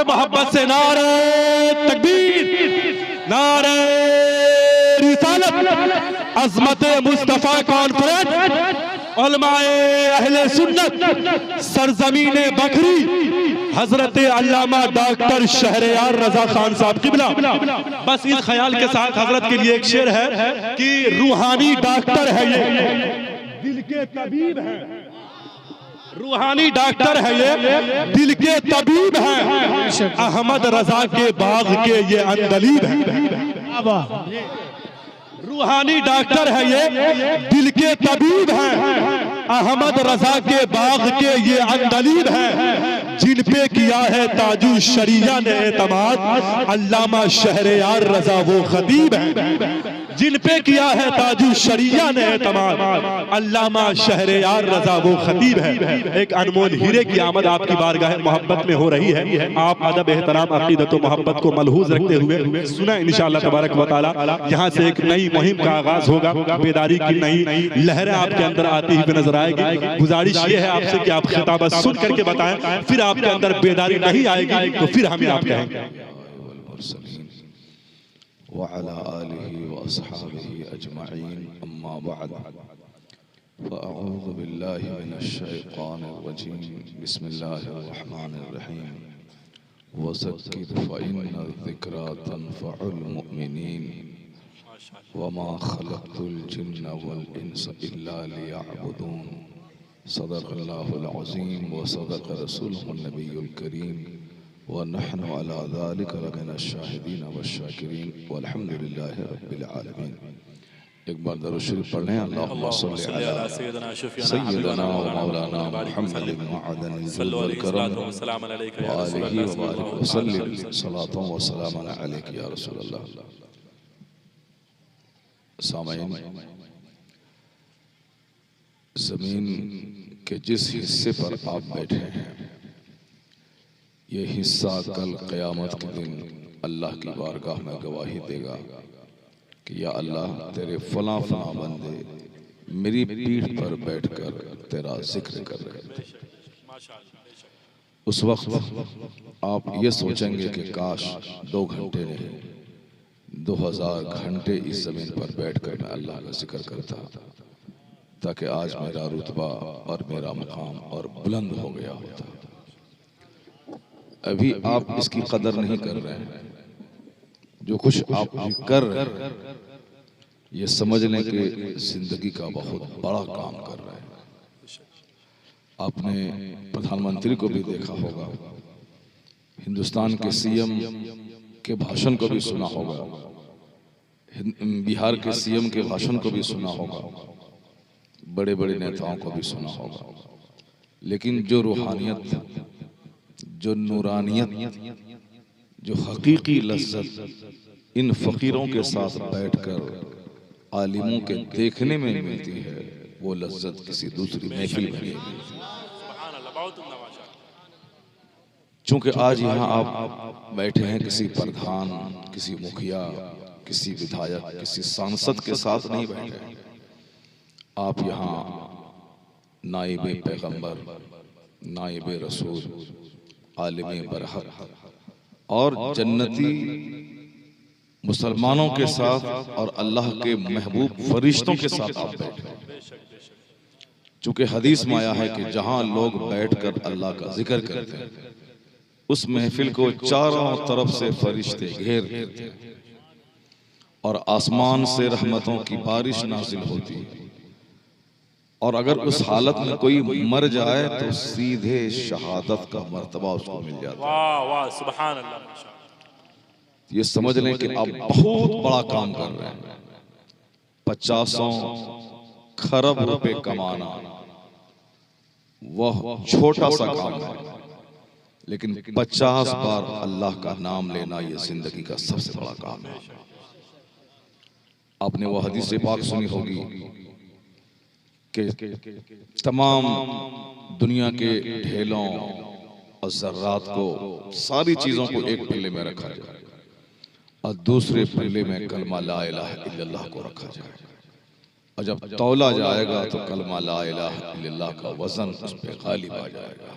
मोहब्बत से नारे तकबीर, नारे रिसालत, अज़मत मुस्तफ़ा कॉन्फ्रेंस, उलमाए अहले सुन्नत, सरजमीने बकरी, हजरत अल्लामा डॉक्टर शहरयार रजा खान साहब किबला। बस इस ख्याल के साथ हजरत के लिए एक शेर है कि रूहानी डॉक्टर है ये, दिल के तबीब है, रूहानी डॉक्टर है ये, दिल के तबीब है, अहमद रजा के बाग के ये अंदलीब है। रूहानी डॉक्टर है ये, दिल के तबीब है, अहमद रजा के बाग के ये अंदलीब है, जिन पे किया है ताजु शरिया ने एतमाद, अल्लामा शहरयार रजा वो खतीब है। जिन पे किया है ताजु शरिया ने एतमाद, अल्लामा शहरयार रजा वो खतीब है। एक अनमोल हीरे की आमद आपकी बारगाह मोहब्बत में हो रही है। आप अदब एहतराम अकीदत व मोहब्बत को मलहूज रखते हुए सुना इंशाअल्लाह तबारक व तआला। यहाँ से एक नई मुहिम का आगाज होगा, बेदारी की नई लहरें आपके अंदर आती हुई नजर आएगी। गुजारिश ये है आपसे कि आप खिताबत सुन करके बताएं, फिर आपके अंदर बेदारी नहीं आएगी तो फिर हमें आप कहेंगे। वअला आलिहि व अस्हाबिहि अजमईन, अम्मा बअद, फ़अऊज़ु बिल्लाहि मिनश शैतानिर रजीम, बिस्मिल्लाहिर रहमानिर रहीम, वज़क्किर फ़इन्न ज़िक्रा तनफ़उल मुमिनीन, वमा खलक़तुल जिन्न वल इंसा इल्ला लियअबुदून। सदक़ल्लाहुल अज़ीम व सदक़ रसूलुहुन नबियुल करीम व नहनु अला ज़ालिका लमिनश शाहिदीन वश्शाकिरीन वल्हम्दुलिल्लाहि रब्बिल आलमीन। एक बार दरूद शरीफ पढ़ लें। अल्लाहुम्मा सल्लि अला सय्यिदना व मौलाना मुहम्मद मअदनिल जुल्ल वल करम व आलिहि व बारिक व सल्लिम सलातन व सलामन अलैका या रसूलल्लाह। सामईन, ज़मीन के जिस हिस्से पर आप बैठे हैं, ये हिस्सा कल क़यामत के दिन अल्लाह की बारगाह में गवाही देगा कि या अल्लाह, तेरे फला फला बंदे मेरी पीठ पर बैठकर तेरा जिक्र कर रहे थे। उस वक्त आप ये सोचेंगे कि काश 2 घंटे नहीं 2000 घंटे इस ज़मीन पर बैठकर मैं अल्लाह का जिक्र करता, ताकि आज मेरा रुतबा और मेरा मकाम और बुलंद हो गया होता। अभी आप इसकी कदर नहीं कर रहे हैं। जो कुछ आप कर रहे हैं, ये समझ लें कि जिंदगी का बहुत बड़ा काम कर रहे हैं। आपने प्रधानमंत्री को भी देखा होगा, हिंदुस्तान के सीएम के भाषण को भी सुना होगा, बिहार के सीएम के भाषण को भी सुना होगा, बड़े बड़े नेताओं को भी सुना होगा। लेकिन जो रूहानियत, जो नूरानियत, जो हकीकी लज्जत इन फ़कीरों के साथ बैठकर आलिमों के देखने में मिलती है, वो लज्जत किसी दूसरी महफिल में नहीं मिलती। चूंकि आज यहाँ आप बैठे हैं, किसी प्रधान, किसी मुखिया, किसी विधायक, किसी सांसद के साथ नहीं बैठे। आप यहाँ नाइबे पैगंबर, नाइबे रसूल, आलिमे बरहक और जन्नती मुसलमानों के साथ और अल्लाह के महबूब फरिश्तों के साथ आप बैठे। चूंकि हदीस में आया है कि जहां लोग बैठकर अल्लाह का जिक्र करते हैं, उस महफिल को चारों तरफ से फरिश्ते घेर लेते हैं और आसमान से रहमतों की बारिश नाजिल होती है। और अगर उस हालत में कोई मर जाए तो सीधे शहादत का मर्तबा उसको मिल जाता है। वाह वाह, सुभान अल्लाह। ये समझ लें कि आप बहुत बड़ा काम कर रहे हैं। 50 खरब रुपए कमाना वह छोटा सा काम है, लेकिन 50 बार अल्लाह का नाम लेना ये जिंदगी का सबसे बड़ा काम है। आपने वह हदीस पाक सुनी होगी कि तमाम दुनिया के ढेलों और ज़र्रात को, सारी चीज़ों को एक पल्ले में रखा जाए और दूसरे पल्ले में कलमा ला इलाहा इल्लल्लाह को रखा जाए, और जब तौला जाएगा तो कलमा ला इलाहा इल्लल्लाह का वजन उस पर गालिब आ जाएगा।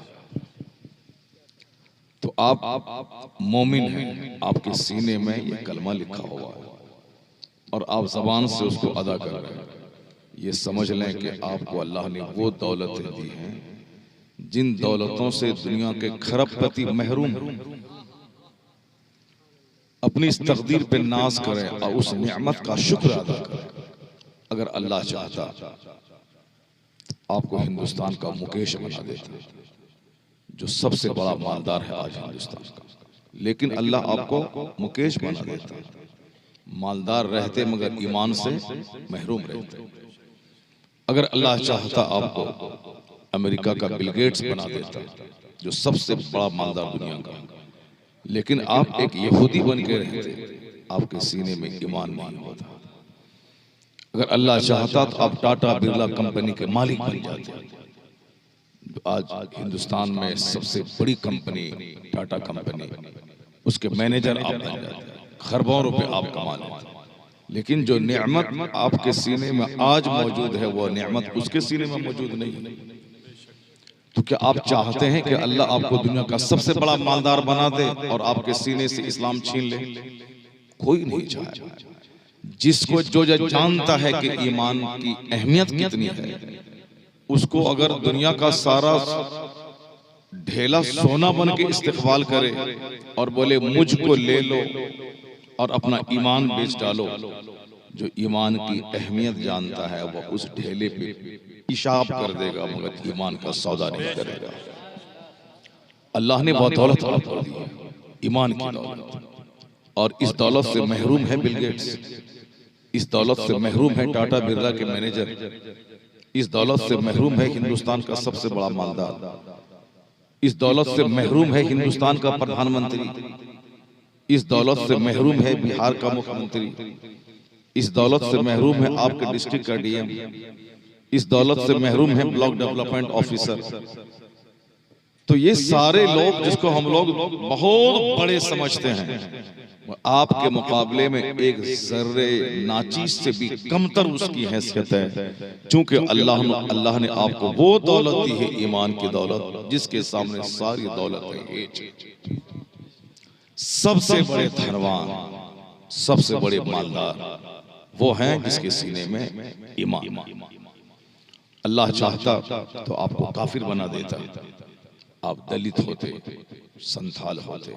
तो आप मोमिन हैं, आपके सीने में ये कलमा लिखा हुआ है और आप ज़बान से उसको अदा कर रहे हैं। ये समझ लें कि आपको अल्लाह ने वो दौलतें दी हैं जिन दौलतों से दुनिया के खरबपति महरूम हैं। अपनी इस तकदीर पे नाज करें और उस नेमत का शुक्र अदा करें। अगर अल्लाह चाहता आपको हिंदुस्तान का मुकेश बना देता, जो सबसे बड़ा मालदार है आज हिंदुस्तान का, लेकिन अल्लाह आपको मुकेश बना देता, मालदार रहते मगर ईमान से महरूम रहते। अगर अल्लाह चाहता आपको अमेरिका का बिल गेट्स बना देता, जो सबसे बड़ा मालदार दुनिया का, लेकिन आप एक यहूदी बन के रहते, आपके सीने में ईमान नहीं होता। अगर अल्लाह चाहता तो आप टाटा बिरला कंपनी के मालिक बन जाते। आज हिंदुस्तान में सबसे बड़ी कंपनी टाटा कंपनी, उसके मैनेजर आप बन जाते, खरबों रुपए आप कमा लेते। लेकिन जो नेमत आपके सीने में आज मौजूद है, वो नेमत उसके सीने में मौजूद नहीं है। तो क्या आप चाहते हैं कि अल्लाह आपको दुनिया का सबसे बड़ा मालदार बना दे और आपके सीने से इस्लाम छीन ले? कोई नहीं चाहेगा। जिसको जो जानता है कि ईमान की अहमियत कितनी है, उसको अगर दुनिया का सारा ढेला सोना बन के इस्तेकबाल करे और बोले मुझको ले लो और अपना ईमान बेच डालो, जो ईमान की अहमियत जानता है वो उस ढेले पे पेशाब कर देगा मगर ईमान का सौदा नहीं करेगा। अल्लाह ने बहुत दौलत आपको दी है, ईमान की दौलत, और इस दौलत से महरूम है बिल गेट्स, इस दौलत से महरूम है टाटा बिरला के मैनेजर, इस दौलत से महरूम है हिंदुस्तान का सबसे बड़ा मालदार, इस दौलत से महरूम है हिंदुस्तान का प्रधानमंत्री, इस दौलत से महरूम है बिहार का मुख्यमंत्री, इस दौलत से महरूम है आपके डिस्ट्रिक्ट का डीएम, इस दौलत से महरूम है ब्लॉक डेवलपमेंट ऑफिसर। तो ये सारे लोग जिसको हम लोग बहुत बड़े समझते हैं, आपके मुकाबले में एक जर्रे नाचीज से भी कमतर उसकी हैसियत है, क्योंकि अल्लाह ने आपको वो दौलत दी है, ईमान की दौलत, जिसके सामने सारी दौलत है। सबसे बड़े धनवान, सबसे बड़े मालदार वो हैं जिसके सीने में ईमान। अल्लाह चाहता तो आपको काफिर बना देता, आप दलित होते, संथाल होते,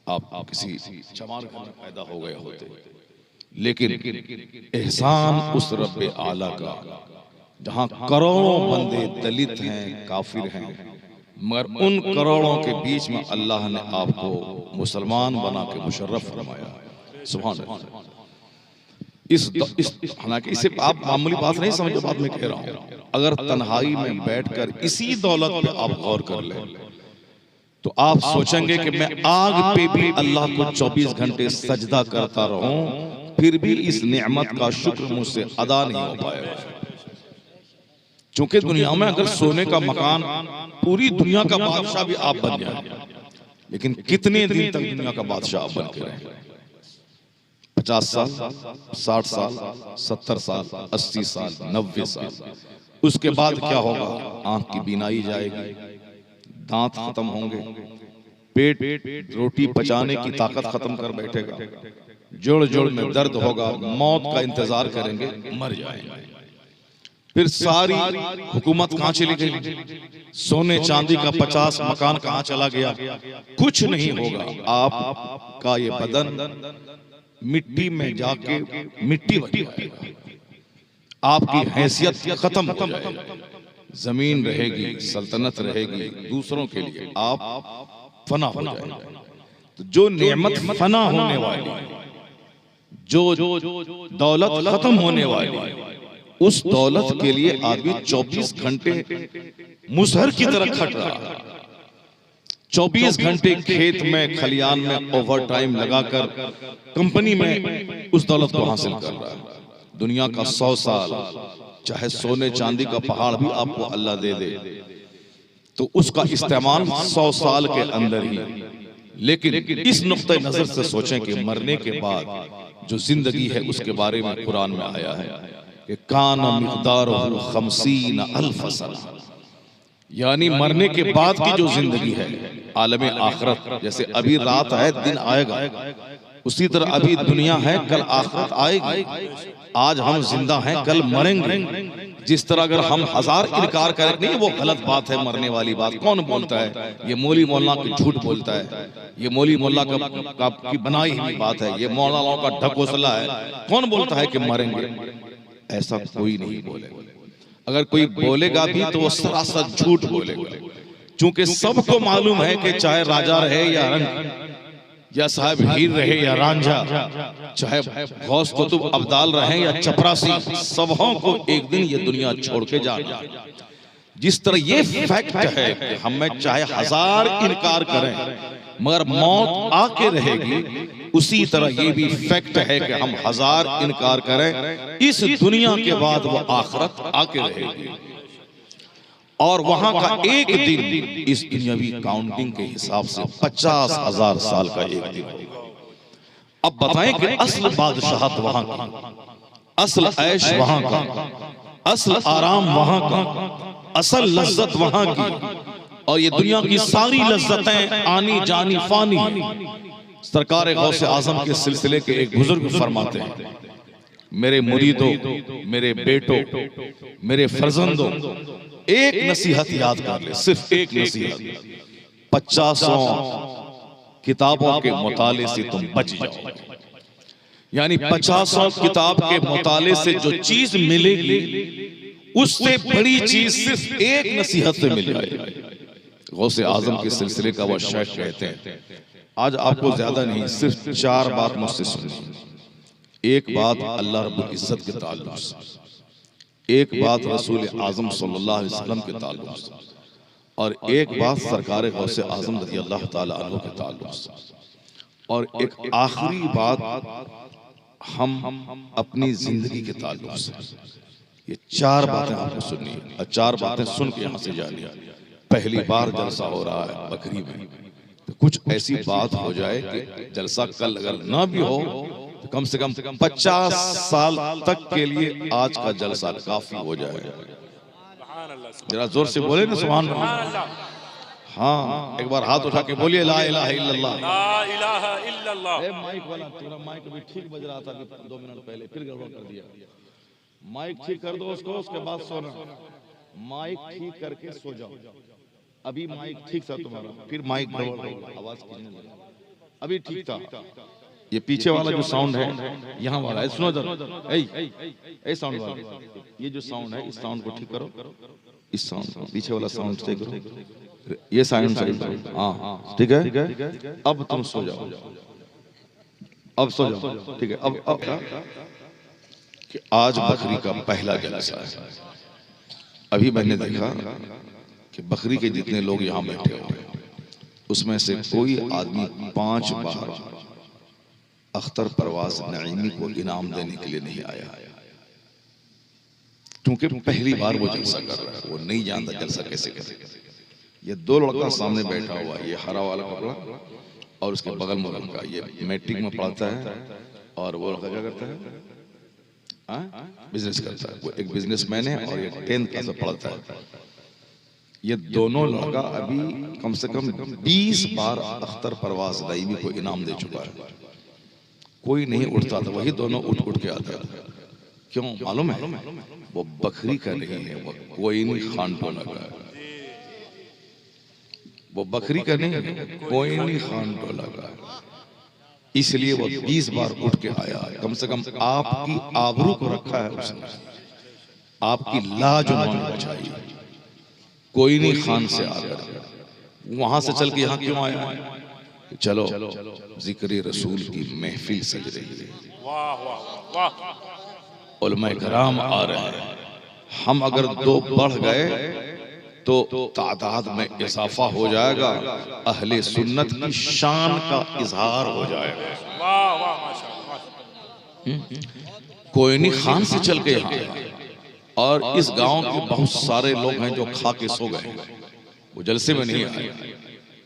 आप किसी चमार घर में पैदा हो गए होते, लेकिन एहसान उस रब्बे आला का जहां करोड़ों बंदे दलित हैं, काफिर हैं, मगर उन करोड़ों के बीच में अल्लाह ने आपको मुसलमान बना के मुशर्रफ फरमाया। सुभान अल्लाह। हालांकि इसे आप मामूली बात नहीं समझो, बात में कह रहा हूं। अगर तन्हाई में बैठकर इसी दौलत पे आप गौर कर लें तो आप सोचेंगे कि मैं आग पे भी अल्लाह को 24 घंटे सजदा करता रहूं, फिर भी इस नेमत का शुक्र मुझसे अदा नहीं हो पाएगा। क्योंकि दुनिया में अगर सोने का मकान, पूरी दुनिया का बादशाह भी आप बन जाए, लेकिन कितने दिन तक दुनिया का बादशाह आप बन के रहेंगे? 50 साल, 60 साल, 70 साल, 80 साल, 90 साल। उसके बाद क्या होगा? आंख की बीनाई जाएगी, दांत खत्म होंगे, पेट रोटी पचाने की ताकत खत्म कर बैठेगा, जोड़ जोड़ में दर्द होगा, मौत का इंतजार करेंगे, मर जाएंगे। फिर सारी हुकूमत कहां चली गई? सोने चांदी का 50 मकान कहां चला गया? कुछ नहीं होगा। आपका ये बदन मिट्टी में जाके मिट्टी बन जाएगा, आपकी हैसियत खत्म हो जाएगी, जमीन रहेगी, सल्तनत रहेगी दूसरों के लिए, आप फना हो जाएंगे। तो जो नेमत फना होने वाली, जो दौलत खत्म होने वाली, उस दौलत के लिए आदमी 24 घंटे मुसहर की तरह खट रहा है, 24 घंटे खेत में, खलियान में ओवर टाइम लगाकर कंपनी में उस दौलत को हासिल कर रहा है। दुनिया का 100 साल, चाहे सोने चांदी का पहाड़ भी आपको अल्लाह दे दे, तो उसका इस्तेमाल 100 साल के अंदर ही। लेकिन इस नुक्ते नजर से सोचें कि मरने के बाद जो जिंदगी है उसके बारे में कुरान में आया है कि काना मिक़दारुहु 50 अल्फ सना, यानी मरने के बाद की जो जिंदगी है आलम आखिरत, जैसे अभी रात है दिन आएगा, उसी तरह अभी दुनिया है कल आखिरत आएगी। आज हम जिंदा हैं कल मरेंगे। जिस तरह अगर हम हजार इनकार करें, नहीं वो गलत बात है, मरने वाली बात कौन बोलता है, ये मौली मोहल्ला की झूठ बोलता है, ये मौली मोहल्ला की बनाई हुई बात है, ये मौलानाओं का ढकोसला है, कौन बोलता है कि मरेंगे? ऐसा कोई नहीं बोलेगा। अगर कोई बोलेगा भी तो वो सरासर झूठ बोलेगा, क्योंकि सबको मालूम है कि चाहे राजा रहे या रंग, या साहब हीर रहे या रांझा, चाहे गौस कुतुब अब्दाल रहे या चपरासी, सबों को एक दिन ये दुनिया छोड़ के जाना। जिस तरह ये फैक्ट है कि हमें चाहे हजार इनकार करें मगर मौत आके रहेगी, उसी तरह ये भी फैक्ट है कि हम हजार इनकार करें इस दुनिया के बाद वो आखिरत आके रहेगी। और वहां का एक दिन इस दुनियावी काउंटिंग के हिसाब से 50,000 साल का एक दिन होगा। अब बताएं कि असल बादशाहत वहां की, असल ऐश वहां का, असल आराम वहां का, असल लज्जत वहां की, और ये दुनिया की सारी लज्जतें आनी जानी फानी। सरकार गौसे आजम के सिलसिले के एक बुजुर्ग फरमाते हैं, मेरे मुरीदों, मेरे बेटों, मेरे फर्जंदों, एक नसीहत याद कर ले, सिर्फ एक नसीहत, 50 किताबों के मुताले से तुम बच जाओ। यानी 50 किताब के मुताले से जो चीज मिलेगी उससे बड़ी चीज सिर्फ एक नसीहत से मिल जाएगी। गौसे आजम के सिलसिले का वह शेख कहते हैं, आज आपको ज्यादा नहीं सिर्फ 4 बात मुझसे सुनिए। एक बात अल्लाह रब्बुल इज्जत के ताल्लुक से, एक बात रसूल आजम सल्लल्लाहु अलैहि वसल्लम के ताल्लुक से, और एक बात सरकार गौसे आजम रज़ी अल्लाह ताला अन्हु के ताल्लुक से, और एक आखिरी बात हम अपनी जिंदगी के ताल्लुक से। ये 4 बातें आपको सुननी है, और 4 बातें सुन के यहाँ से जानिए। पहली बार जलसा हो रहा है बकरी में, तो कुछ ऐसी बात हो जाए कि जलसा कल अगर ना भी हो तो कम से कम 50 साल तक के लिए आज का जलसा काफी हो जाए। जरा जोर से बोले ना सुभान अल्लाह। हाँ, एक बार हाथ उठा के बोलिए ला इलाहा इल्लल्लाह, ला इलाहा इल्लल्लाह। माइक वाला तेरा माइक अभी ठीक बज रहा था, 2 मिनट पहले फिर गड़बड़ कर दिया। माइक ठीक कर दो उसको, उसके बाद सोना। माइक ठीक करके सो जाओ। अभी माइक ठीक था तुम्हारा, फिर माइक आवाज अभी ठीक था। ये पीछे वाला जो साउंड है, यहाँ वाला है, सुनो जरा, ए साउंड वाला, ये जो साउंड है इस साउंड को ठीक करो, इस साउंड को, पीछे वाला साउंड ठीक करो, ये साउंड सही, हाँ ठीक है। अब तुम सो जाओ, अब सो जाओ, ठीक है। अब कि आज बकरी का पहला जलसा है। अभी मैंने देखा कि बकरी के जितने लोग यहाँ बैठे हुए हैं उसमें से कोई आदमी 5 बार अख्तर परवाज नईमी को इनाम देने के लिए नहीं आया, क्योंकि पहली बार वो जलसा कर रहा है, वो नहीं जानता जलसा कैसे करे। ये 2 लड़का सामने बैठा हुआ है, ये हरा वाला कपड़ा और उसके बगल में लड़का, ये मैट्रिक में पढ़ता है और वो लड़का क्या करता है, बिजनेस करता है। वो एक बिजनेसमैन है और ये 10th क्लास में पढ़ता है। ये दोनों लड़का अभी कम से कम 20 बार अख्तर परवाज नईमी को इनाम दे चुका है। कोई नहीं उठता था, वही दोनों उठ के आता था। क्यों मालूम है? वो बकरी का नहीं है, वो कोई नहीं खान टोला का है। वो बकरी का नहीं है, कोई नहीं खान टोला का है। इसलिए वो 20 बार उठ के आया। कम से कम आपकी आबरू को रखा है उसने, आपकी लाज उन्होंने बचाई। कोई नहीं खान से आकर वहां से चल के यहाँ क्यों आया है? चलो जिक्र रसूल की महफिल सज रही है, उलमा कराम आ रहे हैं। हम अगर 2 बढ़ गए तो तादाद में इजाफा हो जाएगा, अहले सुन्नत की शान का इजहार हो जाएगा। कोई नहीं खान से चल के यहाँ आया, और इस गांव के बहुत सारे लोग हैं जो खा के सो गए, वो जलसे में नहीं आए।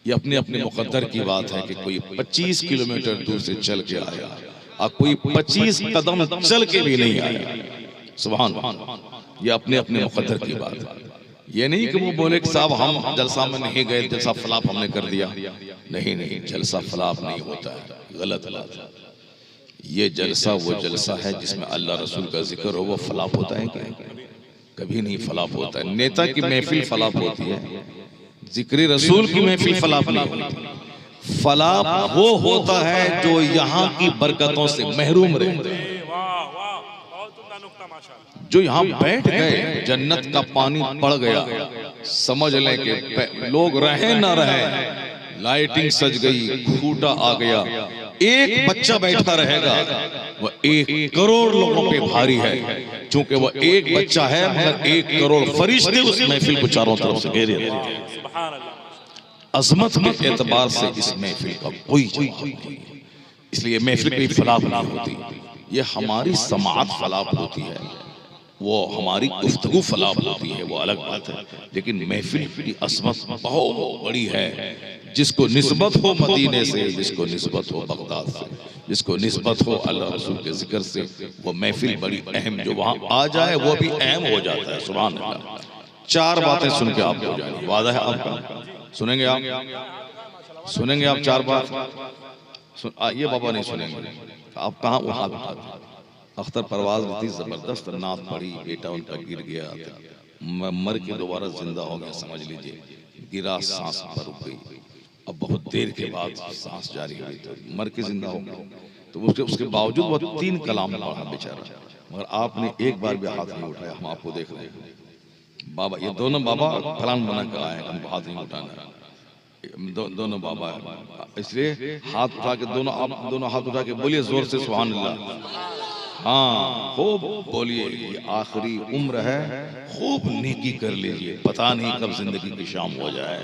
ये अपने अपने मुकद्दर की बात है कि कोई 25 किलोमीटर दूर से चल के आया और कोई 25 कदम चल के भी नहीं आया। सुभान अल्लाह, ये अपने अपने मुकद्दर की बात है। ये नहीं कि वो बोले कि साहब हम जलसा में नहीं गए, जलसा फलाप हमने कर दिया। नहीं नहीं, जलसा फलाप नहीं होता है, गलत बात है। ये जलसा वो जलसा है जिसमें अल्लाह रसूल का जिक्र हो, वो फलाप होता है क्या? कभी नहीं फलाप होता है। नेता की महफिल फलाप होती है, जिक्र रसूल की महफिल फलाप नहीं होती। फलाप वो होता है जो यहाँ की बरकतों से महरूम रहते हैं, वाह वाह, बहुत उम्दा नुक्ता माशाअल्लाह। जो यहाँ बैठ गए, जन्नत का पानी पड़ गया, समझ लें कि लोग रहे ना रहे, लाइटिंग सज गई, खूटा आ गया, एक बच्चा बैठा रहेगा, वह 1 करोड़ लोगों पे भारी है। चूंकि वह एक बच्चा है, मगर 1 करोड़ फरिश्ते उस महफिल को चारों तरफ से घेरे रहते हैं। सुभान अल्लाह। अजमत के एतबार से इस महफिल का कोई जवाब नहीं है। इसलिए महफिल की फलाप नहीं होती, ये हमारी समाअत फलाप होती है, वो हमारी गुफ्तगू फलाप होती है, वो अलग बात है। लेकिन महफिल की असमत बहुत बड़ी है। जिसको निस्बत हो मदीने से, जिसको निस्बत हो बगदाद से, जिसको निस्बत हो अल्लाह रसूल के जिक्र से, वो महफिल बड़ी अहम, जो वहाँ आ जाए वो भी अहम हो जाता है। सुभान अल्लाह। 4 बातें सुन के आप हो जाएंगे, वादा है आपका? सुनेंगे आप? सुनेंगे आप 4 बात? ये बाबा नहीं सुनेंगे, आप कहाँ वहाँ बैठा। अख्तर परवाज इतनी जबरदस्त नात पड़ी, बेटा उनका गिर गया, मर के दोबारा जिंदा हो गया, समझ लीजिए। गिरा, सांस पर रुक गई, अब बहुत देर के बाद सांस जारी हुई तो मर के जिंदा हो गया। तो उसके बावजूद वो 3 कलाम पढ़ा बेचारा, मगर आपने एक बार भी हाथ नहीं उठाया। हम आपको देख रहे हैं बाबा, ये दोनों बाबा फलान बना कर आए, हम हाथ नहीं उठाना। दोनों बाबा है, इसलिए हाथ उठा के आप दोनों हाथ उठा के बोलिए जोर से सुभान अल्लाह। हाँ, खूब बोलिए, ये आखिरी उम्र है, खूब नेकी कर लीजिए, पता नहीं कब जिंदगी की शाम हो जाए।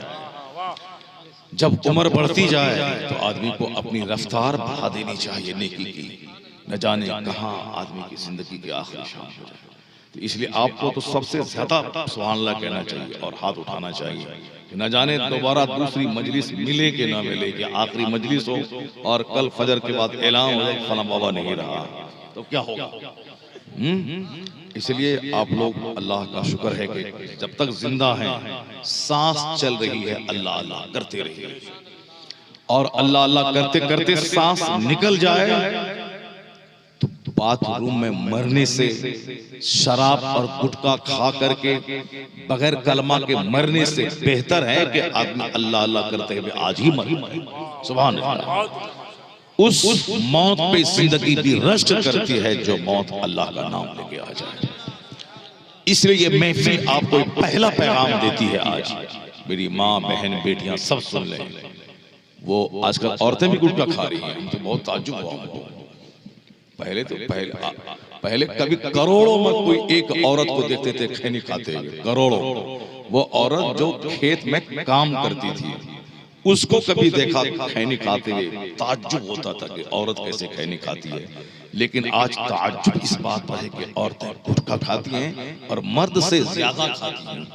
जब उम्र बढ़ती जाए तो आदमी को अपनी रफ्तार बढ़ा देनी चाहिए नेकी की, न जाने कहाँ आदमी की जिंदगी की आखिरी शाम हो जाए। तो इसलिए आपको तो सबसे ज्यादा सुभान अल्लाह कहना चाहिए और हाथ उठाना चाहिए, न जाने दोबारा दूसरी मजलिस मिले कि ना मिले, कि आखिरी मजलिस हो और कल फजर के बाद ऐलान हो जाए फला बाबा नहीं रहा, तो क्या होगा? इसलिए आप लोग अल्लाह का शुक्र है कि जब तक जिंदा हैं, सांस चल रही है, अल्लाह अल्लाह करते रहिए। और अल्लाह अल्लाह करते करते सांस निकल जाए तो बाथरूम में मरने से, शराब और गुटखा खा करके बगैर कलमा के मरने से बेहतर है कि आदमी अल्लाह अल्लाह करते हुए आज ही मरे। सुभान अल्लाह। उस मौत पे जिंदगी भी रश्क करती है जो मौत अल्लाह का नाम लेके आ जाए। इसलिए ये महफिल आपको पहला पैगाम देती है। आज मेरी माँ, बहन, बेटियां सब सुन लें। वो आजकल औरतें भी गुटखा खा रही हैं, तो बहुत ताज्जुब हुआ हमको। पहले कभी करोड़ों में कोई एक औरत को देखते थे खैनी खाते हुए, करोड़ों। वो औरत जो खेत में काम करती थी, उसको कभी देखा खैनी खाते हुए, ताज्जुब होता था कि औरत कैसे खैनी खाती है। लेकिन आज ताज्जुब इस बात पर है कि औरतें गुटखा खाती हैं और मर्द से ज्यादा खाती हैं,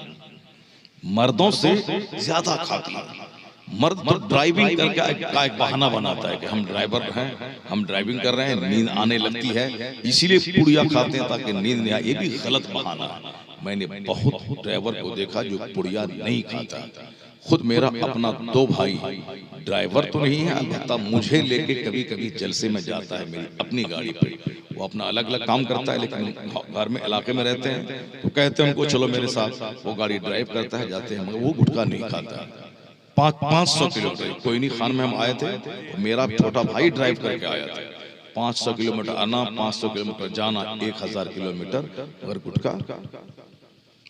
मर्दों से ज्यादा खाती हैं। मर्द तो ड्राइविंग करके का एक बहाना बनाता है कि हम ड्राइवर हैं, हम ड्राइविंग कर रहे हैं, नींद आने लगती है, इसीलिए पुड़िया खाते हैं ताकि नींद नहीं आए। ये भी गलत बहाना है। मैंने बहुत ड्राइवर को देखा जो पुड़िया नहीं खाता। खुद मेरा अपना 2 भाई ड्राइवर तो नहीं है, अलबत्ता मुझे लेके कभी कभी जलसे में जाता है मेरी अपनी गाड़ी पे। वो अपना अलग अलग काम करता है, लेकिन घर में इलाके में रहते हैं, तो कहते हैं उनको चलो मेरे साथ। वो गाड़ी ड्राइव करता है, जाते हैं, मगर वो गुटखा नहीं खाता। 500 किलोमीटर, कोई नहीं खान में हम आए थे, मेरा छोटा भाई ड्राइव करके आया था। 500 किलोमीटर आना, 500 किलोमीटर जाना, 1000 किलोमीटर। अगर गुटखा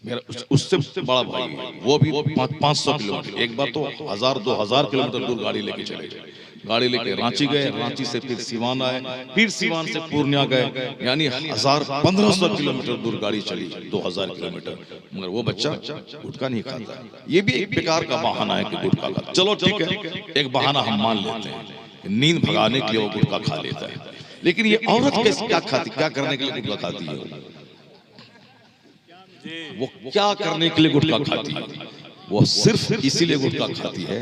मेरा उससे बड़ा भाई है, वो भी 500 किलोमीटर। एक बार तो 1000-2000 किलोमीटर दूर गाड़ी लेके चले गए। गाड़ी लेके रांची गए, रांची से फिर सिवान आए, फिर सिवान से पूर्णिया गए, यानी 1500 किलोमीटर दूर गाड़ी चली, 2000 किलोमीटर। मगर वो बच्चा गुटखा नहीं खाता। ये भी एक बेकार का बहाना है कि गुटखा खाता। चलो ठीक है, एक बहाना हम मान लेते हैं, नींद भगाने के लिए वो गुटखा खा लेता है। लेकिन ये औरत कैसे क्या खाती, क्या करने के लिए गुटखा खाती है? वो क्या करने के लिए गुटखा खाती है? वो सिर्फ इसीलिए गुटखा खाती है,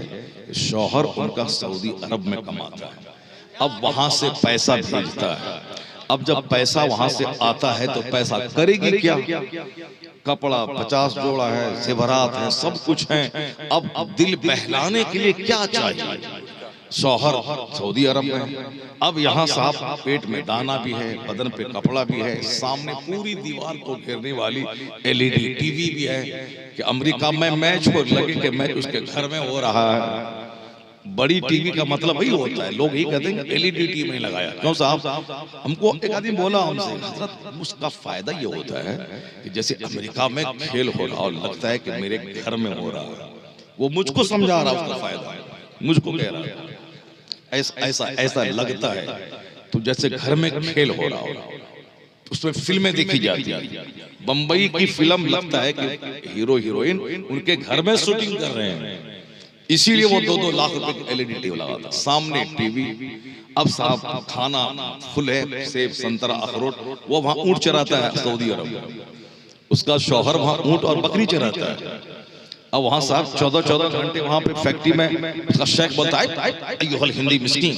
शौहर उनका सऊदी अरब में कमाता है, अब वहां से पैसा भेजता है, अब जब पैसा वहां से आता है तो पैसा करेगी क्या? कपड़ा 50 जोड़ा है, जेवरात है, सब कुछ है। अब दिल बहलाने के लिए क्या चाहिए? शौहर सऊदी अरब में, अब यहाँ साहब पेट में दाना भी है, बदन पे कपड़ा भी है, सामने पूरी दीवार को घेरने वाली LED टीवी भी है कि अमेरिका में मैच हो लगे कि मैच उसके घर में हो रहा है। बड़ी टीवी का मतलब वही होता है, लोग यही कहते हैं LED टीवी नहीं लगाया। क्यों साहब? हमको एक आदमी बोला हमसे, हजरत उसका फायदा ये होता है कि जैसे अमेरिका में खेल हो रहा और लगता है कि मेरे घर में हो रहा है, वो मुझको समझा रहा उसका फायदा, मुझको कह रहा है ऐसा लगता है तो जैसे घर में खेल हो रहा हो। उसमें फिल्में देखी जाती है, बंबई की फिल्म लगता है कि हीरो हीरोइन उनके घर में शूटिंग कर रहे हैं, इसीलिए वो 2-2 लाख रुपए की LED टीवी लगाता, सामने टीवी। अब साहब खाना फुल है, सेब संतरा अखरोट, वो वहां ऊंट चराता है सऊदी अरब में, उसका शौहर वहां ऊंट और बकरी चराता है। अब वहां साहब 14-14 घंटे वहां पे फैक्ट्री में उसका शेख बोलता है अय्युहल हिंदी मिस्कीन,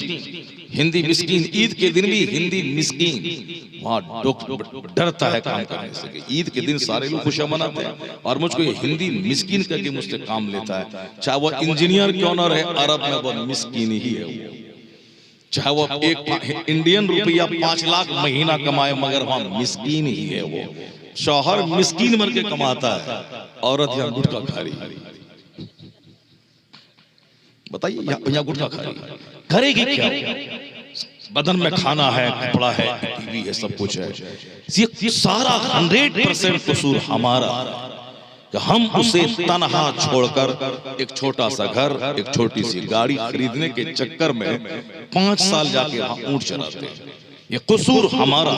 हिंदी मिस्कीन, ईद के दिन भी हिंदी मिस्कीन। वहां डरता है काम करने से, ईद के दिन सारे लोग खुशियां मनाते हैं और मुझको ये हिंदी मिस्कीन करके मुझसे काम लेता है। चाहे वो इंजीनियर क्यों ना रहे, अरब में वो मिस्कीन ही है। चाहे वो एक इंडियन रुपया 5 लाख महीना कमाए, मगर वहां मिस्कीन ही है। वो शौहर मिस्कीन मर के कमाता है, औरत यहाँ गुटखा खा रही है। बताइए यहाँ गुटखा खा रही है, करेगी क्या? बदन में खाना है, कपड़ा है, टीवी है, सब कुछ है। ये सारा 100% कसूर हमारा कि हम उसे तनहा छोड़कर एक छोटा सा घर, एक छोटी सी गाड़ी खरीदने के चक्कर में 5 साल जाके वहां ऊंट चराते हैं। ये कसूर हमारा।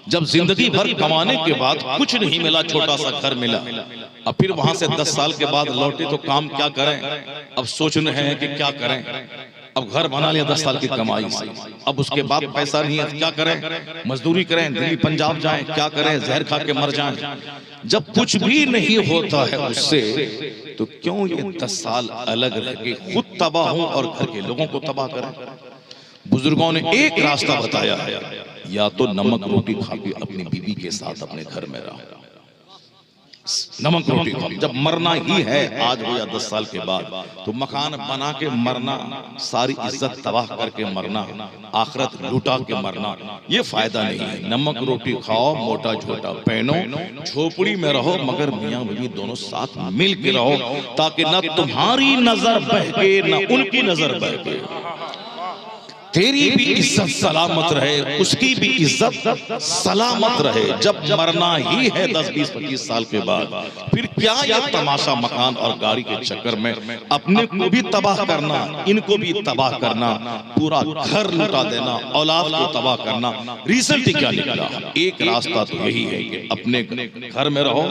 जब जिंदगी भर कमाने के बाद कुछ नहीं मिला, छोटा सा घर मिला, अब फिर वहां से 10 साल के बाद लौटे तो काम क्या करें? अब सोच रहे हैं कि क्या करें। अब घर बना लिया 10 साल की कमाई से, अब उसके बाद पैसा नहीं है, क्या करें? मजदूरी करें, दिल्ली पंजाब जाएं, क्या करें? जहर खा के मर जाएं। जब कुछ भी नहीं होता है उससे, तो क्यों ये 10 साल अलग रह के खुद तबाह हों और घर के लोगों को तबाह करें? बुजुर्गों ने एक रास्ता बताया है, या तो नमक रोटी खा के अपनी बीवी के साथ अपने घर में रहो, नमक रोटी खाओ। जब मरना ही है, आज हो या 10 साल के बाद, तो मकान बना के मरना, सारी इज्जत तबाह करके मरना, आखिरत लूटा के मरना, ये फायदा नहीं है। नमक रोटी खाओ, मोटा छोटा पहनो, झोपड़ी में रहो, मगर मियां बीवी दोनों साथ मिल के रहो, ताकि न तुम्हारी नजर बहके न उनकी नजर बहके, तेरी भी इज्जत सलामत रहे, उसकी भी इज्जत सलामत रहे। जब मरना ही है 10, 20, 25 साल के बाद, फिर क्या यह तमाशा मकान और गाड़ी के चक्कर में अपने को भी तबाह करना, इनको भी तबाह करना, पूरा घर लुटा देना, औलाद को तबाह करना। रिजल्ट ही क्या निकला? एक रास्ता तो यही है कि अपने घर में रहो,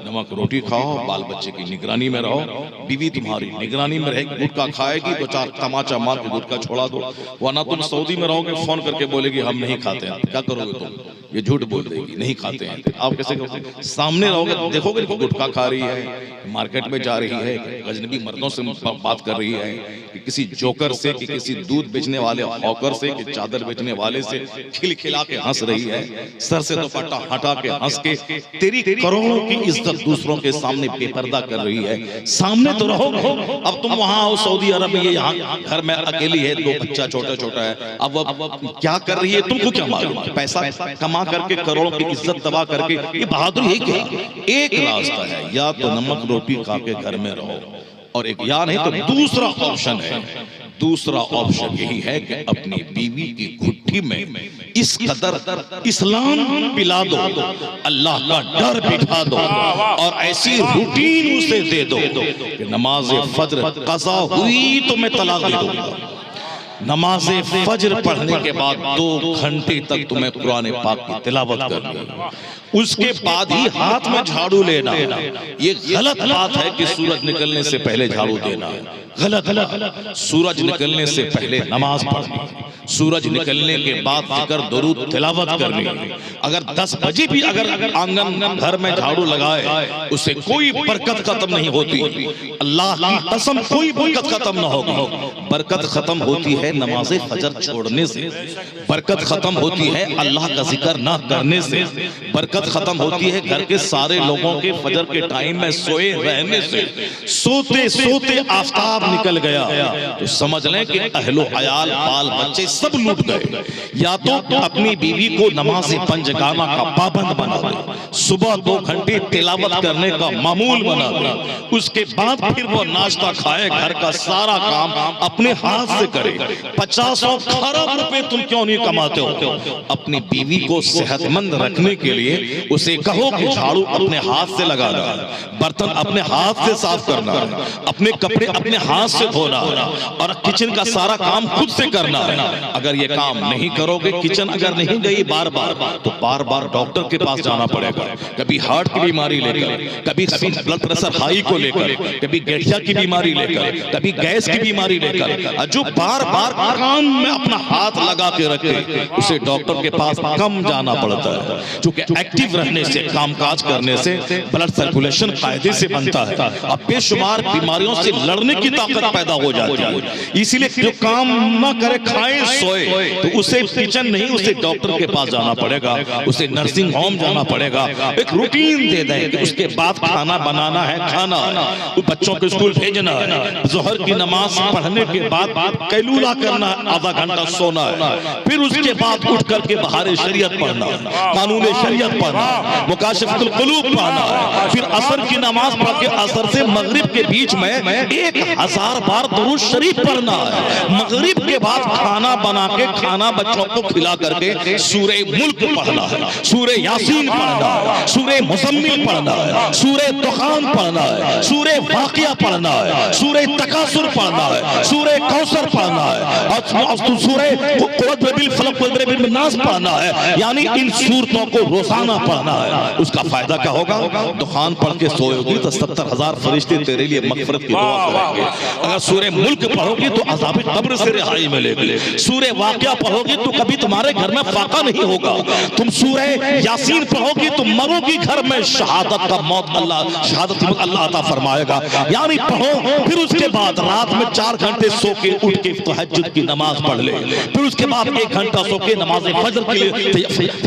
नमक रोटी खाओ, बाल बच्चे की निगरानी में रहो, बीवी तुम्हारी निगरानी में रहेगी, गुटखा खाएगी, 2-4 तमाचा मार के गुटखा छोड़ा दो। वरना तुम सऊदी में रहोगे, फोन करके बोलेगी हम नहीं खाते हैं, क्या करोगे तुम? ये झूठ बोल देगी, नहीं खाते हैं। आप कैसे करोगे? सामने रहोगे, देखोगे गुटखा खा रही है, मार्केट में जा रही है, अजनबी मर्दों से बात कर रही है, कि किसी जोकर से, कि किसी दूध बेचने वाले हॉकर से, कि चादर बेचने वाले से खिलखिला के हंस रही है, सर से दुपट्टा हटा के हंस के तेरी करोड़ों की इज्जत दूसरों के सामने बेपर्दा कर रही है। सामने तो रहोगे। अब तुम वहां हो सऊदी अरब में, ये यहाँ घर में अकेली है, 2 बच्चा छोटा छोटा है, अब क्या कर रही है तुमको क्या मालूम? पैसा कमा करके करोड़ों की इज्जत तबाह करके, ये बहादुरी है क्या? एक रास्ता है, या तो नमक रोटी खा के घर में रहो, और एक या नहीं तो दूसरा ऑप्शन है। दूसरा ऑप्शन यही है कि अपनी बीवी की घुट्टी में इस कदर इस्लाम पिला दो, अल्लाह का डर बिठा दो, और ऐसी रूटीन उसे दे दो कि नमाज फज्र कज़ा हुई तो मैं तलाक दे दूंगा। नमाज फज्र पढ़ने के बाद 2 घंटे तक तुम्हें कुरान पाक की तिलावत करनी, उसके बाद ही हाथ में झाड़ू लेना। ये गलत बात है कि सूरज निकलने से पहले झाड़ू देना, गलत। सूरज निकलने से पहले नमाज पढ़नी, सूरज निकलने के बाद जिक्र दुरूद तिलावत करनी है। अगर 10 बजे भी अगर आंगन घर में झाड़ू लगाए उससे कोई बरकत खत्म नहीं होती। अल्लाह की कसम कोई बरकत खत्म ना होगी। बरकत खत्म होती है नमाज़े फजर छोड़ने से, बरकत खत्म होती है अल्लाह का जिक्र ना करने से, बरकत खत्म होती है घर के सारे लोगों के फजर के टाइम में सोए रहने से। सोते सोते आफताब निकल गया तो समझ लें कि अहलो अयाल बाल बच्चे सब लूट गए। या तो अपनी बीवी को नमाज़ पंजगाना का पाबंद बना दे, सुबह 2 घंटे तिलावत करने का मामूल बना दे, उसके बाद फिर वो नाश्ता खाए, घर का सारा काम अपने हाथ से करे। 50 खरब रुपए तुम क्यों नहीं कमाते हो? अपनी बीवी को सेहतमंद रखने के लिए उसे कहो कि झाड़ू अपने हाथ से लगाना, बर्तन अपने हाथ से साफ करना, अपने कपड़े अपने हाथ से धोना और किचन का सारा काम खुद से करना। अगर ये काम नहीं करोगे, किचन अगर नहीं गई बार बार तो बार बार डॉक्टर के पास जाना पड़ेगा। कभी हार्ट की बीमारी लेकर, कभी ब्लड प्रेशर हाई को लेकर, कभी गठिया की बीमारी लेकर, कभी गैस की बीमारी लेकर। जो बार बार काम में अपना हाथ लगा के रखे उसे डॉक्टर के पास कम जाना पड़ता है, क्योंकि एक्टिव रहने से, कामकाज करने से ब्लड सर्कुलेशन कायदे से बनता है। अब बेशुमार बीमारियों से लड़ने की ताकत पैदा हो जाती है। इसीलिए जो काम ना करे, खाए सोए, तो उसे किचन नहीं, उसे डॉक्टर के पास जाना पड़ेगा, उसे नर्सिंग होम जाना पड़ेगा। एक रूटीन दे दें कि उसके बाद खाना बनाना है, खाना बच्चों को स्कूल भेजना है, जोहर की नमाज पढ़ने के बाद कैलूला करना है, आधा घंटा सोना है, फिर उसके बाद उठ करके बहारे शरीयत पढ़ना, कानून शरीयत पढ़ना, मुकाशिफतुल कुलूब पढ़ना है, फिर असर की नमाज पढ़ के असर से मगरिब के बीच में 1000 बार दुरूद शरीफ पढ़ना है। मगरिब के बाद खाना बना के खाना बच्चों को खिला करके सूरे मुल्क पढ़ना है, सूरे यासीन पढ़ना है, सूरे मुज़म्मिल पढ़ना है, सूरे दुखान पढ़ना है, सूरे वाक़िया पढ़ना है, सूरे तकासुर पढ़ना है, सूरे कौसर पढ़ना है और सूरे कुव्वत बिल फलक व बिल नास पढ़ना है। यानी इन सूरतों को रोजाना पढ़ना है। उसका फायदा क्या होगा? दुखान पढ़ के सोओगी तो 70,000 फरिश्ते तेरे लिए मग़फ़िरत की दुआ करेंगे। अगर सूरे मुल्क पढ़ोगी तो अज़ाब कब्र से रिहाई मिलेगी। सूरे वाक़िया पढ़ोगी तो कभी तुम्हारे घर में फाका नहीं होगा। तुम सूरे यासीन पढ़ोगी तो मरोगी घर में शहादत का मौत, अल्लाह शहादत अल्लाह अता फरमाएगा। यानी पढ़ो, फिर उसके बाद रात में 4 घंटे सो के उठ के तहज्जुद की नमाज पढ़ ले, फिर उसके बाद 1 घंटा सो के नमाज फजर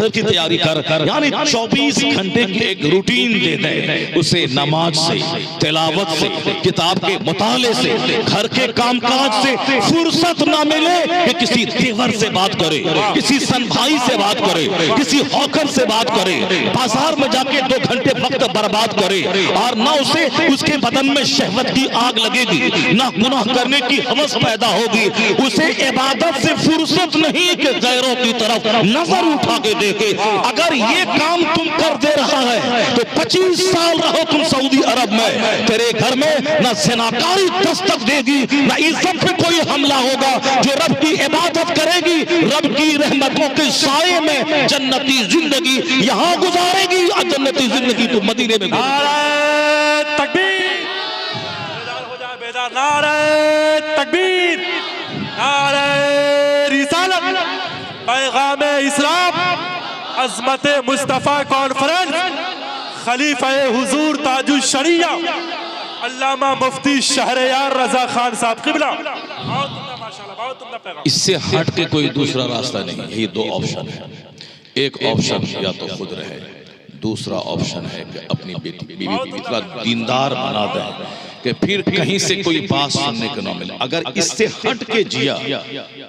की तैयारी कर। यानी 24 घंटे की एक रूटीन दे दे उसे। नमाज से, तिलावत से, किताब के मुताले से, घर के कामकाज से फुर्सत ना मिले कि किसी देवर से बात करे, किसी सन भाई से बात करे, किसी हॉकर से बात करे, बाजार में जाके 2 घंटे वक्त बर्बाद करे और ना उसे उसके बदन में शहवत की आग लगेगी, ना गुनाह करने की हवस पैदा होगी। उसे इबादत से फुर्सत नहीं कि गैरों की तरफ नजर उठा के देखे। अगर ये काम तुम कर दे रहा है तो 25 साल रहो तुम सऊदी अरब में, तेरे घर में ना ज़िनाकारी दस्तक देगी, ना इज्जत पे कोई हमला होगा। जो रब की इबादत करेगी, रब की रहमतों के साए में जन्नती जिंदगी यहाँ गुजारेगी और जन्नती जिंदगी तो मदीने में। नारे तकबीर, बेदार हो जा, बेदार। नारे तकबीर, नारे रिसालत, पैगाम इस्लाम, अज़मत मुस्तफ़ा कॉन्फ्रेंस, खलीफा हुजूर ताजुल शरिया अल्लामा मुफ्ती शहरयार रजा खान साहब क़िबला। इससे हट के कोई दूसरा रास्ता नहीं। ये 2 ऑप्शन है। एक ऑप्शन या तो खुद रहे, दूसरा ऑप्शन है कि अपनी बीवी को इतना दीनदार बना दें कि फिर कहीं से कोई बात सुनने को ना मिले। अगर इससे हट के जिया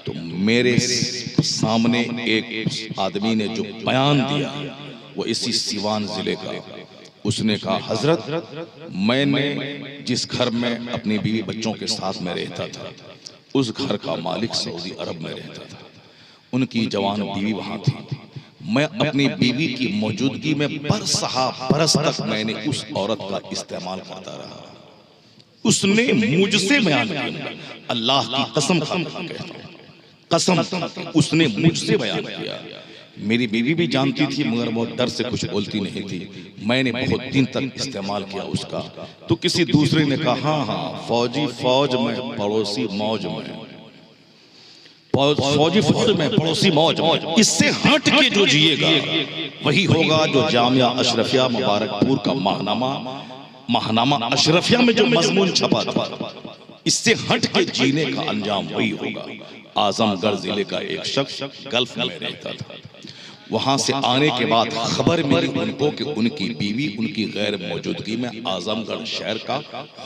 तो मेरे सामने एक आदमी ने जो बयान दिया वो इसी सीवान जिले का, उसने कहा हजरत मैंने जिस घर में अपनी बीवी बच्चों के साथ में रहता था उस घर का मालिक सऊदी अरब में रहता था, उनकी जवान बीवी वहां थी। मैं अपनी बीवी की मौजूदगी में बरस तक मैंने उस औरत का इस्तेमाल करता रहा। उसने मुझसे बयान किया, अल्लाह की कसम कसम उसने मुझसे बयान किया। मेरी बीवी भी जानती थी मगर बहुत डर से कुछ बोलती नहीं थी। मैंने बहुत दिन तक इस्तेमाल किया उसका। तो किसी दूसरे ने कहा हाँ हाँ फौजी फौज में, पड़ोसी मौज में। फौजी फौज में पड़ोसी मौज, इससे हट के जो जिएगा वही होगा जो जामिया अशरफिया मुबारकपुर का महानामा अशरफिया में जो मजमून छपा था, इससे हट के जीने का अंजाम वही होगा। आजमगढ़ जिले का एक शख्स गल्फ में रहता था, वहां से आने के बाद खबर मिली उनको कि उनकी बीवी उनकी गैर मौजूदगी में आजमगढ़ शहर का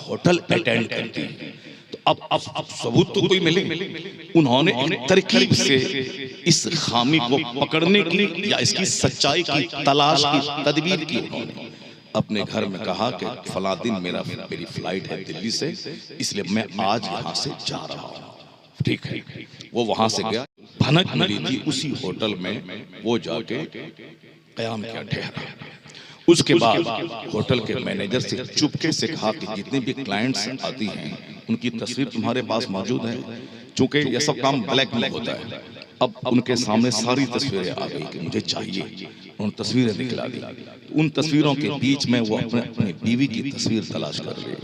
होटल अटेंड करती है। तो अब सबूत तो कोई मिले, उन्होंने एक तरकीब से इस खामी को पकड़ने की या इसकी सच्चाई की तलाश की तदबीर की। उन्होंने अपने घर में कहा कि फला दिन मेरी फ्लाइट है दिल्ली से, इसलिए मैं आज यहाँ से जा रहा हूँ। ठीक है, वो वहां से गया, भनक मिली थी उसी होटल में, वो जाके कयाम किया ठहरा। उसके बाद होटल के मैनेजर से चुपके से कहा कि जितने भी क्लाइंट्स आती हैं उनकी तस्वीर तुम्हारे पास मौजूद है, चूंकि यह सब काम ब्लैक में होता है। अब उनके सामने सारी तस्वीरें आ गई कि मुझे चाहिए, उन तस्वीरें दिखला दी। उन तस्वीरों के बीच में वो अपनी बीवी की तस्वीर तलाश कर रहे,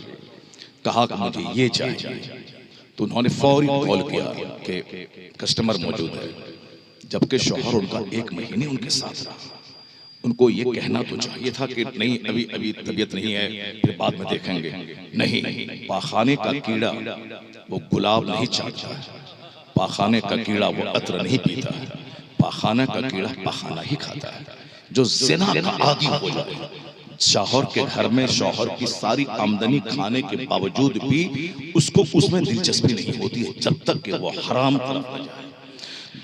कहा कि मुझे ये चाहिए। तो उन्होंने फौरी कॉल किया कि कस्टमर मौजूद है, जबकि शौहर उनका 1 महीने उनके साथ रहा। उनको ये कहना तो चाहिए था कि नहीं अभी तबीयत नहीं है, फिर बाद में देखेंगे। नहीं, पाखाने का कीड़ा वो गुलाब नहीं चाटता, पाखाने का कीड़ा वो अत्र नहीं पीता, पाखाने का कीड़ा पाखाना ही खाता है। जो ज़िना का आदी हो जाए, शौहर के घर में शौहर की सारी आमदनी खाने के बावजूद भी उसको उसमें दिलचस्पी नहीं होती है जब तक कि वो हराम तरफ न जाए।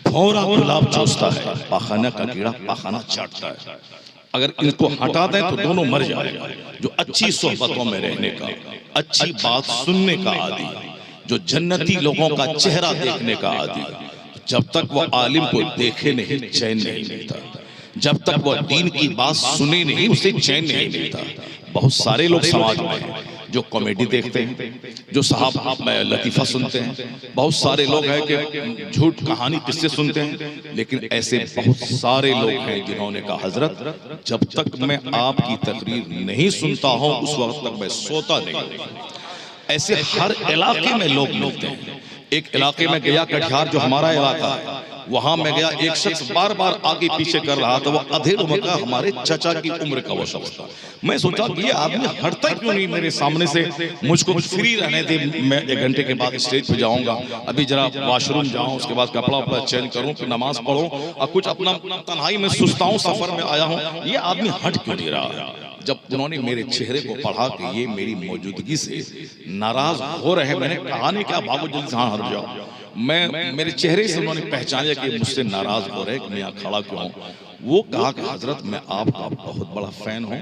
भौरा गुलाब चूसता है, पाखाना का कीड़ा पाखाना चाटता है। अगर इनको हटा दें तो दोनों मर जाएगा। जो अच्छी सोहबतों में रहने का, अच्छी बात सुनने का आदी, जो जन्नती लोगों का चेहरा देखने का आदी, जब तक वो आलिम को देखे नहीं चैन नहीं मिलता, जब तक वो दीन की बात सुने नहीं उसे चैन नहीं मिलता। बहुत सारे लोग समाज में हैं जो कॉमेडी देखते हैं, जो साहब लतीफ़ा सुनते हैं, बहुत सारे लोग हैं कि झूठ कहानी किससे सुनते हैं, लेकिन ऐसे बहुत सारे लोग हैं जिन्होंने कहा हजरत जब तक मैं आपकी तकरीर नहीं सुनता हूं उस वक्त तक मैं सोता नहीं। ऐसे हर इलाके में लोग मिलते हैं। एक इलाके में गया, कटिहार जो हमारा इलाका है, वहां में गया, एक शख्स बार बार आगे पीछे कर रहा था। वो अधेड़ उम्र का, हमारे चाचा की उम्र का वो शख्स था। मैं सोचा कि ये आदमी हटता क्यों नहीं मेरे सामने से, मुझको फ्री रहने दे, मैं 1 घंटे के बाद स्टेज पे जाऊंगा, अभी जरा वॉशरूम जाऊं, उसके बाद कपड़ा वपड़ा चेंज करूं, फिर नमाज पढ़ूं और कुछ अपना तन्हाई में सुस्ताऊं, सफर में आया हूं, ये आदमी हट क्यों नहीं रहा। जब उन्होंने मेरे चेहरे को पढ़ा कि ये मेरी मौजूदगी से नाराज हो रहे, मैंने कहा नहीं क्या भागो जल्दी से हट जाओ। मैं मेरे चेहरे से उन्होंने पहचान लिया कि मुझसे नाराज हो रहे कि मैं यहाँ खड़ा क्यों हूँ। वो कहा कि हजरत मैं आपका बहुत बड़ा फैन हूँ,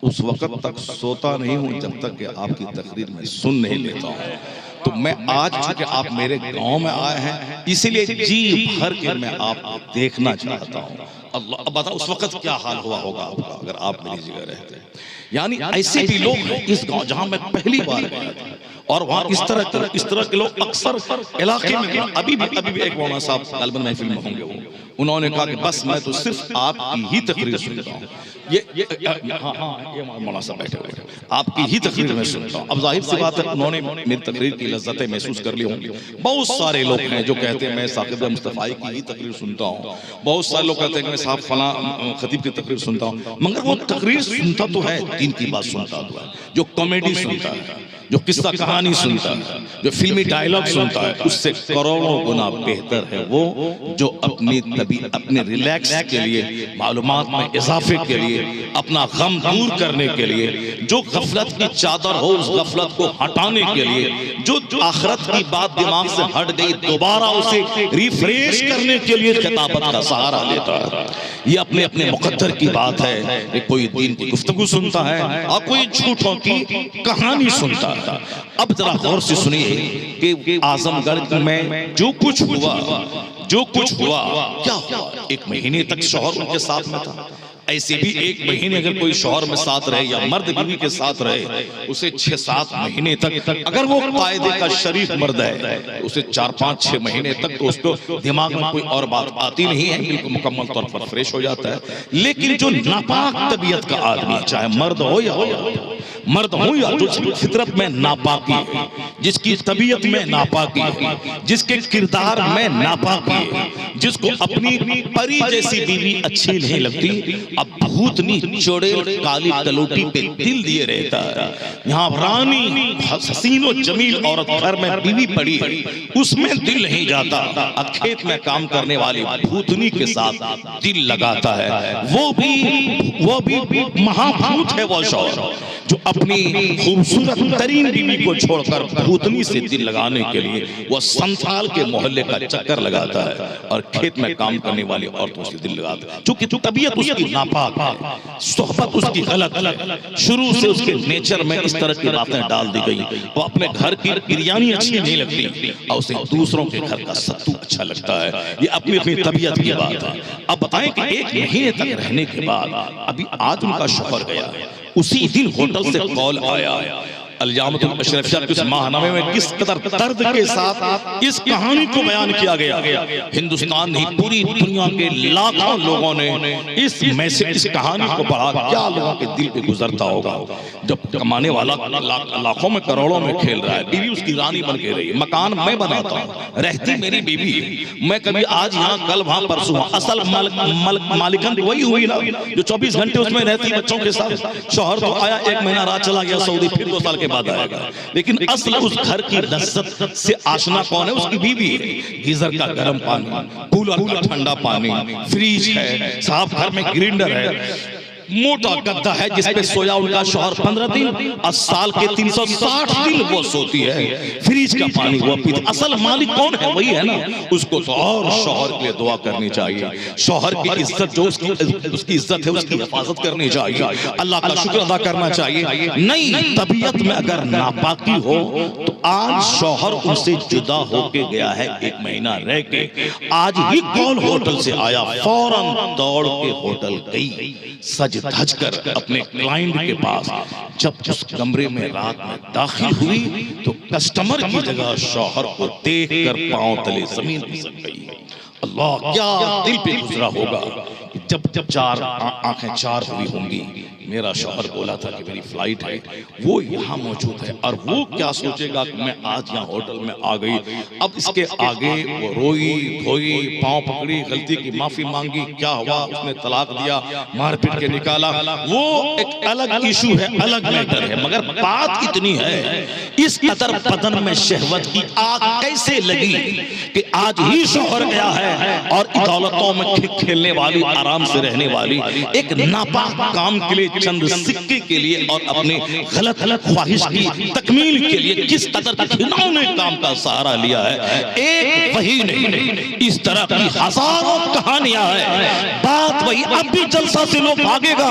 उस वक्त तक सोता नहीं हूँ जब तक कि आपकी तकरीर में सुन नहीं लेता हूँ। तो मैं आज चूंकि आप मेरे गांव में आए हैं इसीलिए जी भर के मैं आपको देखना चाहता हूँ। अल्लाह, अब बताओ उस वक्त क्या हाल हुआ होगा आपका अगर आप मेरी जगह रहते हैं। यानी ऐसे भी लोग हैं इस गांव जहां मैं पहली बार गया था, और वहां इस तरह के लोग अक्सर इलाके में। अभी भी एक मौलाना साहब गालिबन महफिल में होंगे, उन्होंने कहा कि बस मैं तो सिर्फ आपकी ही तकरीर सुनता हूँ। ये मौलाना साहब बैठे हुए, आपकी ही तकरीर में सुनता हूँ। अब जाहिर सी बात है उन्होंने मेरी तकरीर की लज्जतें महसूस कर ली होंगी। बहुत सारे लोग हैं जो कहते हैं मैं साकिब मुस्तफ़ाई की ही तकरीर सुनता हूँ, बहुत सारे लोग कहते हैं कि मैं साहब फला खतीब की तकरीर सुनता हूँ। मगर वो तकरीर सुनता तो है, दीन की बात सुनता तो है, जो कॉमेडी सुनता है, जो किस्सा कहानी सुनता है, जो फिल्मी डायलॉग सुनता है, उससे करोड़ों गुना बेहतर है वो जो अपने रिलैक्स के लिए, मालूमात में इजाफे के लिए, अपना गम दूर करने के लिए, जो गफलत की चादर हो उस गफलत को हटाने के लिए, जो आखिरत की बात दिमाग से हट गई दोबारा उसे रिफ्रेश करने के लिए किताबत का सहारा लेता है। ये अपने अपने मुकद्दर की बात है। कोई दीन की गुफ्तगू सुनता है और कोई झूठों की कहानी सुनता है। अब जरा गौर से सुनिए कि आजमगढ़ में जो कुछ हुआ क्या हुआ। 1 महीने तक शौहर उनके साथ में था। ऐसे भी 1 महीने अगर कोई शौहर में साथ रहे या मर्द बीवी के साथ रहे, उसे 6-7 महीने तक, अगर वो कायदे का शरीफ मर्द है, उसे 4-5-6 महीने तक तो उसको दिमाग में कोई और बात आती नहीं है, बिल्कुल मुकम्मल तौर पर फ्रेश हो जाता है। लेकिन जो नापाक तबीयत का आदमी, चाहे मर्द हो या मर्द हो या जिसकी फितरत में नापाकी है, जिसकी तबीयत में नापाकी है, जिसके किरदार में नापाकी है, जिसको अपनी परी जैसी बीवी अच्छी नहीं लगती, अब भूतनी चुड़ैल काली कलोटी पे दिल दिए रहता है। यहाँ रानी हसीनो जमील औरत घर में बीवी पड़ी है, उसमें दिल नहीं जाता। अब खेत में काम करने वाली भूतनी के साथ दिल लगाता है। वो भी महाभूत है वो शौहर जो अपनी खूबसूरत तरीन बीवी को छोड़कर भूतनी से दिल लगाने के लिए वो संथाल के मोहल्ले का चक्कर लगाता है और खेत में काम करने वाली औरतों से दिल लगाता है। चूंकि तबीयत उसकी नापाक है, सोहबत उसकी गलत है, शुरू से उसके नेचर में इस तरह की बातें डाल दी गई। वो अपने घर की बिरयानी अच्छी नहीं लगती और उसे दूसरों के घर का सत्तू अच्छा लगता है। ये अपनी अपनी तबीयत की बात है। अब बताएं कि 1 महीने तक रहने के बाद अभी आज उनका शौहर गया, उसी दिन होटल से कॉल आया। अल-जामिअतुल अशरफिया के माहनामे में किस कदर दर्द के साथ इस कहानी को बयान किया गया। हिंदुस्तान नहीं पूरी दुनिया के लाखों लोगों ने इस कहानी को पढ़ा। क्या लोगों के दिल पे गुजरता होगा जब कमाने वाला लाखों में करोड़ों में खेल रहा है, बीवी उसकी रानी बन के रही, मकान मैं बनाता हूँ, रहती मेरी बीवी, मैं कभी आज यहाँ कल वहां परसों, असल मालिकन वही हुई ना जो 24 घंटे उसमें रहती बच्चों के साथ। शौहर तो आया 1 महीना रात चला गया सऊदी, फिर 2 साल के बाद आएगा, लेकिन असल उस घर की लज्जत से आशना कौन है? उसकी बीवी है। गीजर का गर्म पानी, कूलर का ठंडा पानी, फ्रिज है, साफ घर में ग्राइंडर है, मोटा गद्दा है जिस पे सोया उनका शौहर 15 दिन और साल के 360 दिन वो सोती है। फ्रिज का पानी वो पीती। असल मालिक कौन है? वही है ना। उसको तो और शौहर के लिए दुआ करनी चाहिए, शौहर की इज्जत जो उसकी इज्जत है उसकी हिफाजत करनी चाहिए, अल्लाह का शुक्र अदा करना चाहिए। नहीं, तबीयत में अगर नापाकी हो तो आज शौहर उनसे जुदा होके गया है, 1 महीना रह के आज ही कॉल होटल से आया, फौरन दौड़ के होटल गई, सज धज कर अपने क्लाइंट के पास। जब उस कमरे में रात में दाखिल हुई तो कस्टमर की जगह शौहर को देखकर पांव तले जमीन खिसक गई। अल्लाह, क्या दिल पे गुजरा होगा जब 4 आंखें 4 हुई होंगी। मेरा शौहर बोला था कि मेरी फ्लाइट है, वो यहाँ मौजूद है और वो क्या सोचेगा कि मैं आज यहाँ होटल में आ गई। अब इसके आगे वो रोई धोई, पांव पकड़ी, गलती की माफी मांगी, क्या हुआ, उसने तलाक दिया, मार पीट के निकाला, वो एक अलग इशू है, अलग मैटर है। मगर बात इतनी है, इस कदर बदन में शहवत की आग कैसे लगी कि आज ही शौहर गया है और दौलतों में खेलने वाली, आराम से रहने वाली, एक नापाक काम के लिए, चंद सिक्के के लिए और अपने गलत ख्वाहिश की तकमील के लिए किस कदर घिनौने काम का सहारा लिया है। एक वही नहीं, इस तरह की हजारों कहानियां हैं। बात वही, अब भी जलसा से लोग भागेगा,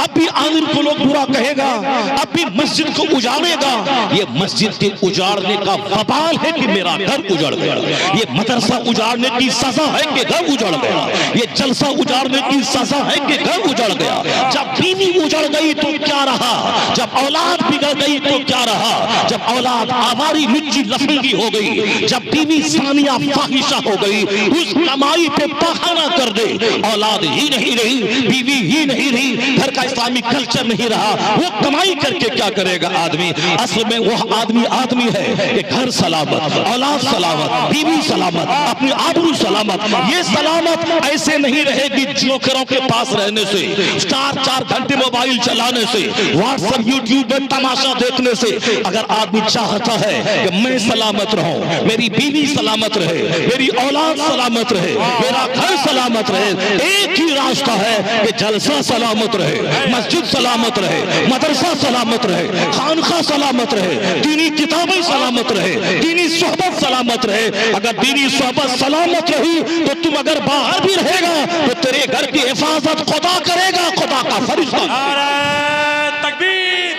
अब भी आमिर को लोग बुरा कहेगा, अब भी मस्जिद को उजाड़ेगा। ये मस्जिद के उजाड़ने का वबाल है कि मेरा घर उजड़ गया, ये मदरसा उजाड़ने की सजा है कि घर उजड़ गया, ये जलसा उजाड़ने की सजा है कि घर उजड़ गया। जब बीवी उजड़ गई तो क्या रहा, जब औलाद बिगड़ गई तो क्या रहा, जब औलाद आवारी लुच्ची लफंगी हो गई, जब बीवी सानिया फाहिशा हो गई, उस कमाई पे बहाना कर दे, औलाद ही नहीं रही, बीवी ही नहीं रही, घर का इस्लामी कल्चर नहीं रहा, वो कमाई करके क्या करेगा आदमी? असल में वो आदमी है कि घर सलामत, औलाद सलामत, बीवी सलामत, अपनी आबरू सलामत। ये सलामत ऐसे नहीं रहेगी जोकरों के पास रहने से, 4 घंटे मोबाइल चलाने से, व्हाट्सएप यूट्यूब में तमाशा देखने से। अगर आदमी चाहता है कि मैं सलामत रहूं, मेरी बीवी सलामत रहे, मेरी औलाद सलामत रहे, मेरा घर सलामत रहे, एक ही रास्ता है कि जलसा सलामत रहे, मस्जिद सलामत रहे, मदरसा सलामत रहे, खानका सलामत रहे, दीनी किताबें सलामत रहे, दीनी सोहबत सलामत रहे। अगर दीनी सोहबत सलामत रही तो तुम अगर बाहर भी रहेगा तो तेरे घर की हिफाजत खुदा करेगा, खुदा का फरिश्ता। नारे तकबीर,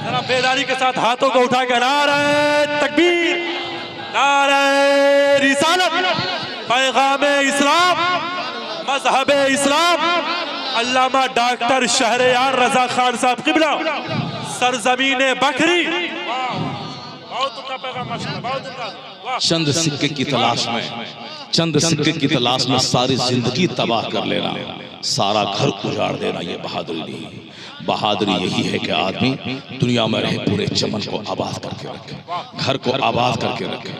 जरा बेदारी के साथ हाथों को उठा कर नारे तकबीर, नारे रिसालत, पैगाम इस्लाम, मजहब इस्लाम। अल्लामा डॉक्टर शहरयार रजा खान साहब किबला, सरजमीने बकरी। चंद सिक्के की तलाश में, चंद सिक्के की तलाश में सारी जिंदगी तबाह कर लेना, सारा घर उजाड़ देना, ये बहादुरी नहीं। बहादुरी यही है कि आदमी दुनिया में रहे पूरे चमन को आबाद करके रखे, घर को आबाद करके रखे।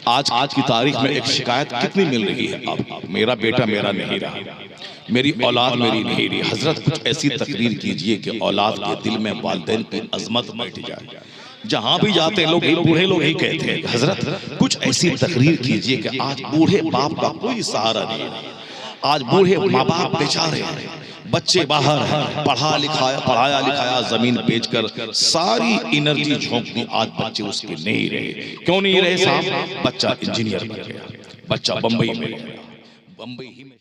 आज की तारीख में एक शिकायत कितनी मिल रही है, अब मेरा बेटा मेरा नहीं रहा, मेरी औलाद मेरी नहीं रही। हजरत कुछ ऐसी तकरीर कीजिए कि औलाद के दिल में वालिदैन की अजमत बैठ जाए। जहां भी जाते हैं लोग, बूढ़े लोग ही कहते हैं हजरत कुछ ऐसी तकरीर कीजिए कि आज बूढ़े बाप का कोई सहारा नहीं है, आज बूढ़े माँ बाप बेचारे हैं, बच्चे बाहर हैं, पढ़ाया लिखाया जमीन बेचकर सारी एनर्जी झोंक दी, आज बच्चे उसके नहीं रहे। क्यों नहीं रहे साहब? बच्चा इंजीनियर बन गया, बच्चा बंबई में गया, बंबई ही में